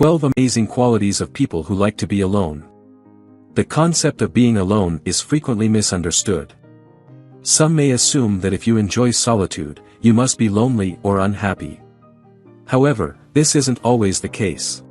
12 Amazing Qualities of People Who Like to Be Alone. The concept of being alone is frequently misunderstood. Some may assume that if you enjoy solitude, you must be lonely or unhappy. However, this isn't always the case.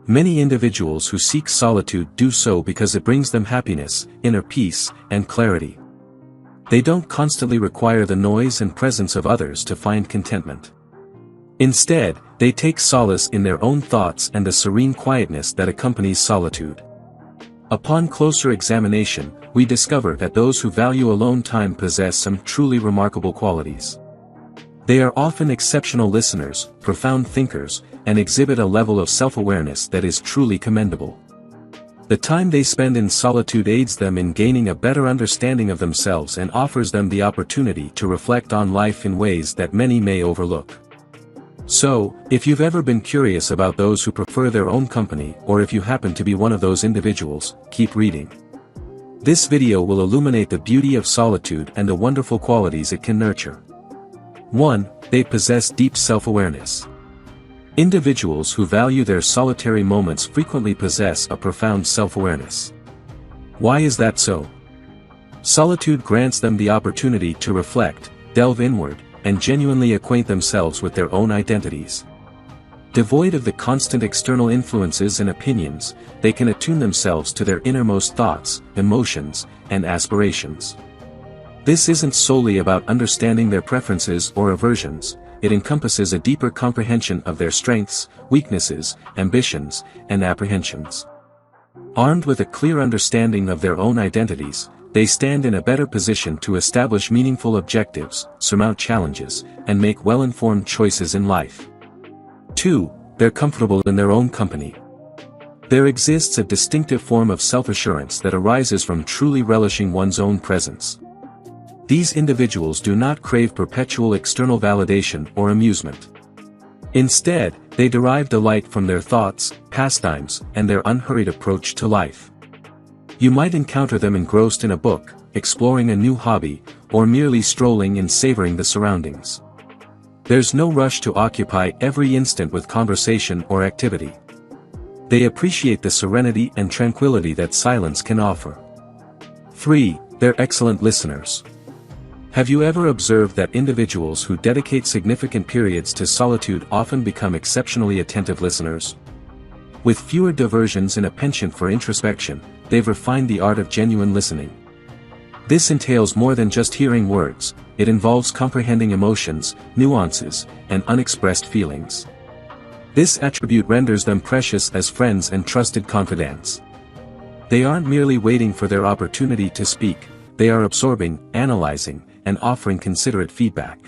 Many individuals who seek solitude do so because it brings them happiness, inner peace, and clarity. They don't constantly require the noise and presence of others to find contentment. Instead, they take solace in their own thoughts and the serene quietness that accompanies solitude. Upon closer examination, we discover that those who value alone time possess some truly remarkable qualities. They are often exceptional listeners, profound thinkers, and exhibit a level of self-awareness that is truly commendable. The time they spend in solitude aids them in gaining a better understanding of themselves and offers them the opportunity to reflect on life in ways that many may overlook. So, if you've ever been curious about those who prefer their own company, or if you happen to be one of those individuals, keep reading. This video will illuminate the beauty of solitude and the wonderful qualities it can nurture. 1. They possess deep self-awareness. Individuals who value their solitary moments frequently possess a profound self-awareness. Why is that so? Solitude grants them the opportunity to reflect, delve inward, and genuinely acquaint themselves with their own identities. Devoid of the constant external influences and opinions, they can attune themselves to their innermost thoughts, emotions, and aspirations. This isn't solely about understanding their preferences or aversions, it encompasses a deeper comprehension of their strengths, weaknesses, ambitions, and apprehensions. Armed with a clear understanding of their own identities, they stand in a better position to establish meaningful objectives, surmount challenges, and make well-informed choices in life. 2. They're comfortable in their own company. There exists a distinctive form of self-assurance that arises from truly relishing one's own presence. These individuals do not crave perpetual external validation or amusement. Instead, they derive delight from their thoughts, pastimes, and their unhurried approach to life. You might encounter them engrossed in a book, exploring a new hobby, or merely strolling and savoring the surroundings. There's no rush to occupy every instant with conversation or activity. They appreciate the serenity and tranquility that silence can offer. 3. They're excellent listeners. Have you ever observed that individuals who dedicate significant periods to solitude often become exceptionally attentive listeners? With fewer diversions and a penchant for introspection, they've refined the art of genuine listening. This entails more than just hearing words, it involves comprehending emotions, nuances, and unexpressed feelings. This attribute renders them precious as friends and trusted confidants. They aren't merely waiting for their opportunity to speak, they are absorbing, analyzing, and offering considerate feedback.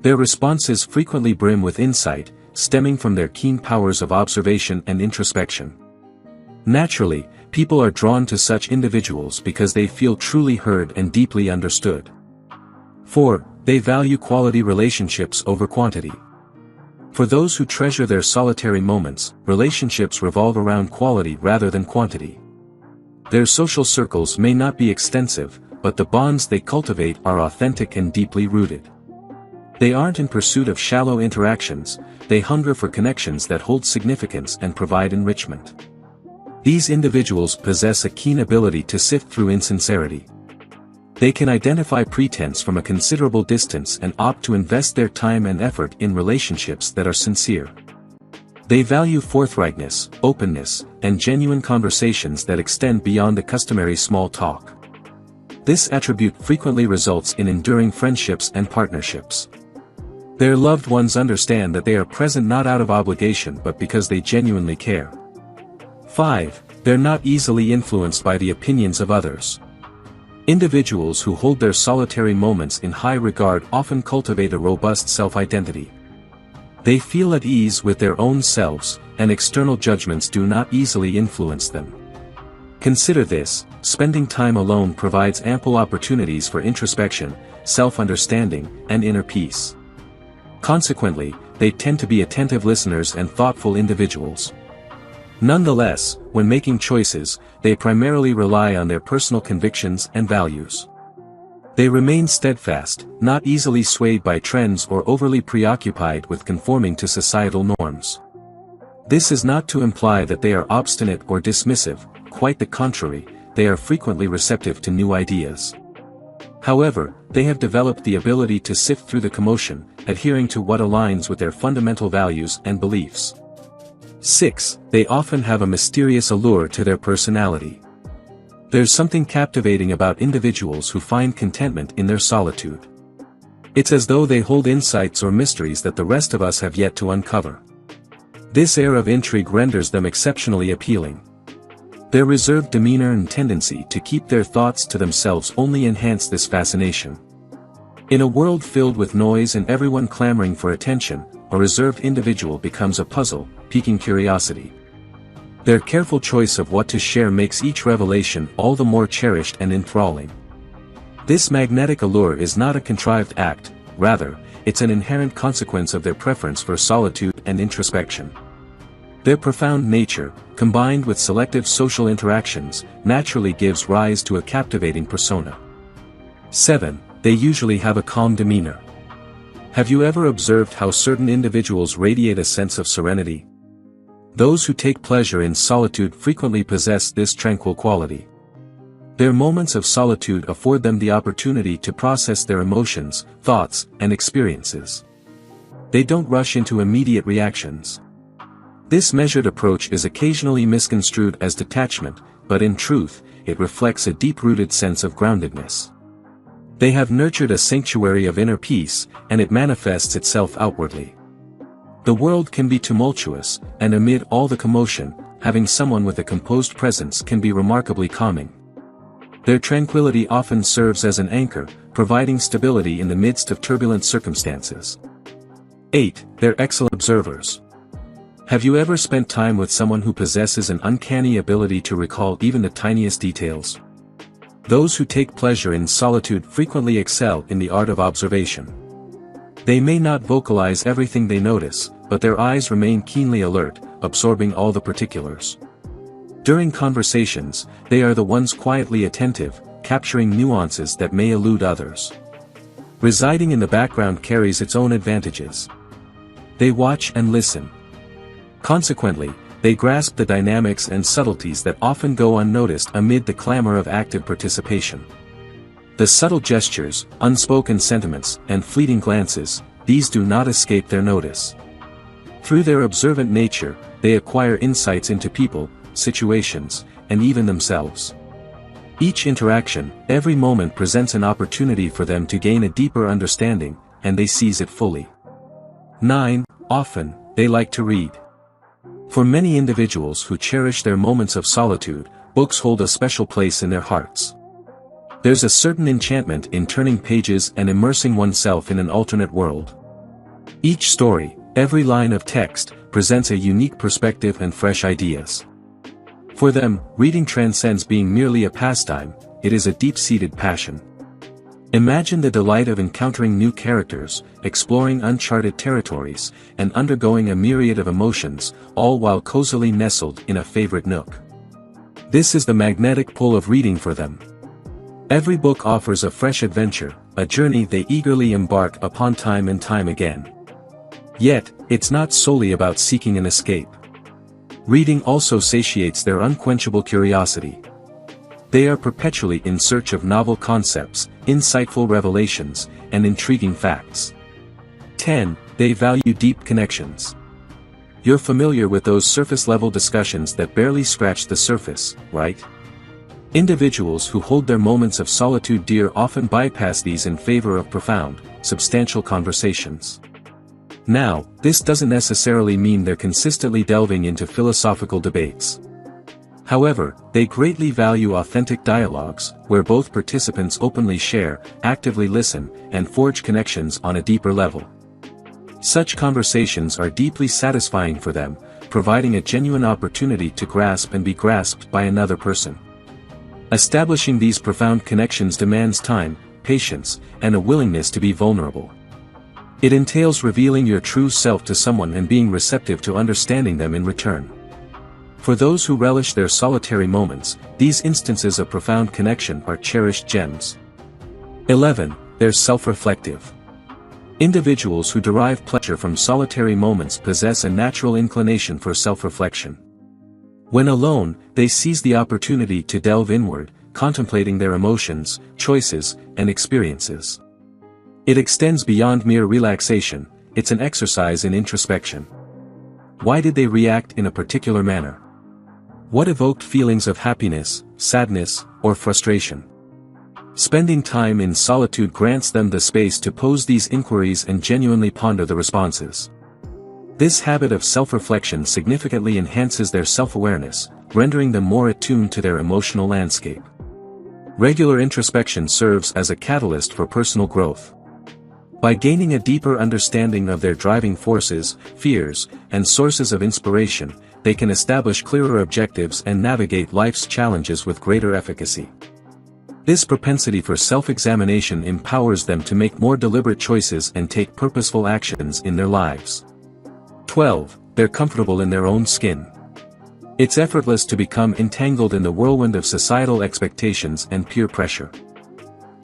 Their responses frequently brim with insight, stemming from their keen powers of observation and introspection. Naturally, people are drawn to such individuals because they feel truly heard and deeply understood. 4. They value quality relationships over quantity. For those who treasure their solitary moments, relationships revolve around quality rather than quantity. Their social circles may not be extensive, but the bonds they cultivate are authentic and deeply rooted. They aren't in pursuit of shallow interactions, they hunger for connections that hold significance and provide enrichment. These individuals possess a keen ability to sift through insincerity. They can identify pretense from a considerable distance and opt to invest their time and effort in relationships that are sincere. They value forthrightness, openness, and genuine conversations that extend beyond the customary small talk. This attribute frequently results in enduring friendships and partnerships. Their loved ones understand that they are present not out of obligation but because they genuinely care. 5. They're not easily influenced by the opinions of others. Individuals who hold their solitary moments in high regard often cultivate a robust self-identity. They feel at ease with their own selves, and external judgments do not easily influence them. Consider this: spending time alone provides ample opportunities for introspection, self-understanding, and inner peace. Consequently, they tend to be attentive listeners and thoughtful individuals. Nonetheless, when making choices, they primarily rely on their personal convictions and values. They remain steadfast, not easily swayed by trends or overly preoccupied with conforming to societal norms. This is not to imply that they are obstinate or dismissive, quite the contrary, they are frequently receptive to new ideas. However, they have developed the ability to sift through the commotion, adhering to what aligns with their fundamental values and beliefs. 6. They often have a mysterious allure to their personality. There's something captivating about individuals who find contentment in their solitude. It's as though they hold insights or mysteries that the rest of us have yet to uncover. This air of intrigue renders them exceptionally appealing. Their reserved demeanor and tendency to keep their thoughts to themselves only enhance this fascination. In a world filled with noise and everyone clamoring for attention, a reserved individual becomes a puzzle, piquing curiosity. Their careful choice of what to share makes each revelation all the more cherished and enthralling. This magnetic allure is not a contrived act, rather, it's an inherent consequence of their preference for solitude and introspection. Their profound nature, combined with selective social interactions, naturally gives rise to a captivating persona. 7. They usually have a calm demeanor. Have you ever observed how certain individuals radiate a sense of serenity? Those who take pleasure in solitude frequently possess this tranquil quality. Their moments of solitude afford them the opportunity to process their emotions, thoughts, and experiences. They don't rush into immediate reactions. This measured approach is occasionally misconstrued as detachment, but in truth, it reflects a deep-rooted sense of groundedness. They have nurtured a sanctuary of inner peace, and it manifests itself outwardly. The world can be tumultuous, and amid all the commotion, having someone with a composed presence can be remarkably calming. Their tranquility often serves as an anchor, providing stability in the midst of turbulent circumstances. 8. They're excellent observers. Have you ever spent time with someone who possesses an uncanny ability to recall even the tiniest details? Those who take pleasure in solitude frequently excel in the art of observation. They may not vocalize everything they notice, but their eyes remain keenly alert, absorbing all the particulars. During conversations, they are the ones quietly attentive, capturing nuances that may elude others. Residing in the background carries its own advantages. They watch and listen. Consequently, they grasp the dynamics and subtleties that often go unnoticed amid the clamor of active participation. The subtle gestures, unspoken sentiments, and fleeting glances, these do not escape their notice. Through their observant nature, they acquire insights into people, situations, and even themselves. Each interaction, every moment presents an opportunity for them to gain a deeper understanding, and they seize it fully. 9. Often, they like to read. For many individuals who cherish their moments of solitude, books hold a special place in their hearts. There's a certain enchantment in turning pages and immersing oneself in an alternate world. Each story, every line of text, presents a unique perspective and fresh ideas. For them, reading transcends being merely a pastime, it is a deep-seated passion. Imagine the delight of encountering new characters, exploring uncharted territories, and undergoing a myriad of emotions, all while cozily nestled in a favorite nook. This is the magnetic pull of reading for them. Every book offers a fresh adventure, a journey they eagerly embark upon time and time again. Yet, it's not solely about seeking an escape. Reading also satiates their unquenchable curiosity. They are perpetually in search of novel concepts, insightful revelations, and intriguing facts. 10. They value deep connections. You're familiar with those surface-level discussions that barely scratch the surface, right? Individuals who hold their moments of solitude dear often bypass these in favor of profound, substantial conversations. Now, this doesn't necessarily mean they're consistently delving into philosophical debates. However, they greatly value authentic dialogues, where both participants openly share, actively listen, and forge connections on a deeper level. Such conversations are deeply satisfying for them, providing a genuine opportunity to grasp and be grasped by another person. Establishing these profound connections demands time, patience, and a willingness to be vulnerable. It entails revealing your true self to someone and being receptive to understanding them in return. For those who relish their solitary moments, these instances of profound connection are cherished gems. 11. They're self-reflective. Individuals who derive pleasure from solitary moments possess a natural inclination for self-reflection. When alone, they seize the opportunity to delve inward, contemplating their emotions, choices, and experiences. It extends beyond mere relaxation, it's an exercise in introspection. Why did they react in a particular manner? What evoked feelings of happiness, sadness, or frustration? Spending time in solitude grants them the space to pose these inquiries and genuinely ponder the responses. This habit of self-reflection significantly enhances their self-awareness, rendering them more attuned to their emotional landscape. Regular introspection serves as a catalyst for personal growth. By gaining a deeper understanding of their driving forces, fears, and sources of inspiration, they can establish clearer objectives and navigate life's challenges with greater efficacy. This propensity for self-examination empowers them to make more deliberate choices and take purposeful actions in their lives. 12. They're comfortable in their own skin. It's effortless to become entangled in the whirlwind of societal expectations and peer pressure.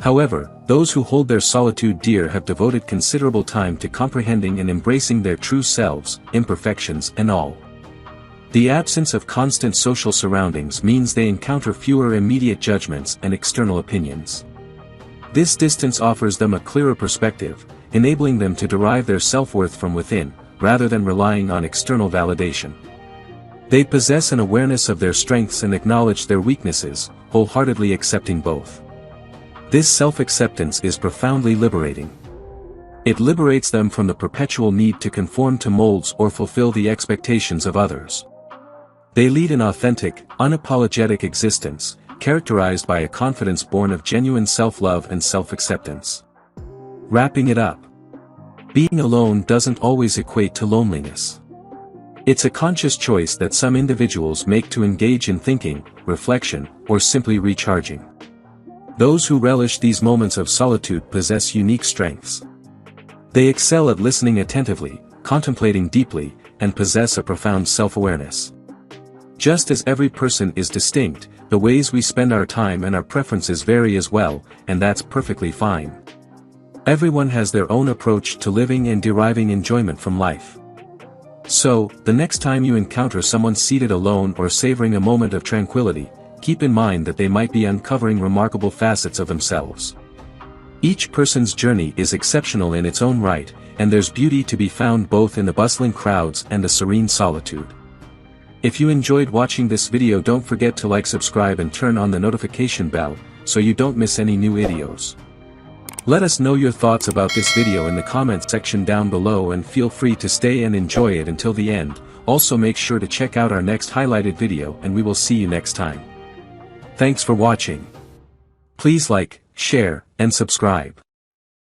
However, those who hold their solitude dear have devoted considerable time to comprehending and embracing their true selves, imperfections and all. The absence of constant social surroundings means they encounter fewer immediate judgments and external opinions. This distance offers them a clearer perspective, enabling them to derive their self-worth from within, rather than relying on external validation. They possess an awareness of their strengths and acknowledge their weaknesses, wholeheartedly accepting both. This self-acceptance is profoundly liberating. It liberates them from the perpetual need to conform to molds or fulfill the expectations of others. They lead an authentic, unapologetic existence, characterized by a confidence born of genuine self-love and self-acceptance. Wrapping it up. Being alone doesn't always equate to loneliness. It's a conscious choice that some individuals make to engage in thinking, reflection, or simply recharging. Those who relish these moments of solitude possess unique strengths. They excel at listening attentively, contemplating deeply, and possess a profound self-awareness. Just as every person is distinct, the ways we spend our time and our preferences vary as well, and that's perfectly fine. Everyone has their own approach to living and deriving enjoyment from life. So, the next time you encounter someone seated alone or savoring a moment of tranquility, keep in mind that they might be uncovering remarkable facets of themselves. Each person's journey is exceptional in its own right, and there's beauty to be found both in the bustling crowds and the serene solitude. If you enjoyed watching this video, don't forget to like, subscribe and turn on the notification bell, so you don't miss any new videos. Let us know your thoughts about this video in the comments section down below, and feel free to stay and enjoy it until the end. Also make sure to check out our next highlighted video, and we will see you next time. Thanks for watching. Please like, share, and subscribe.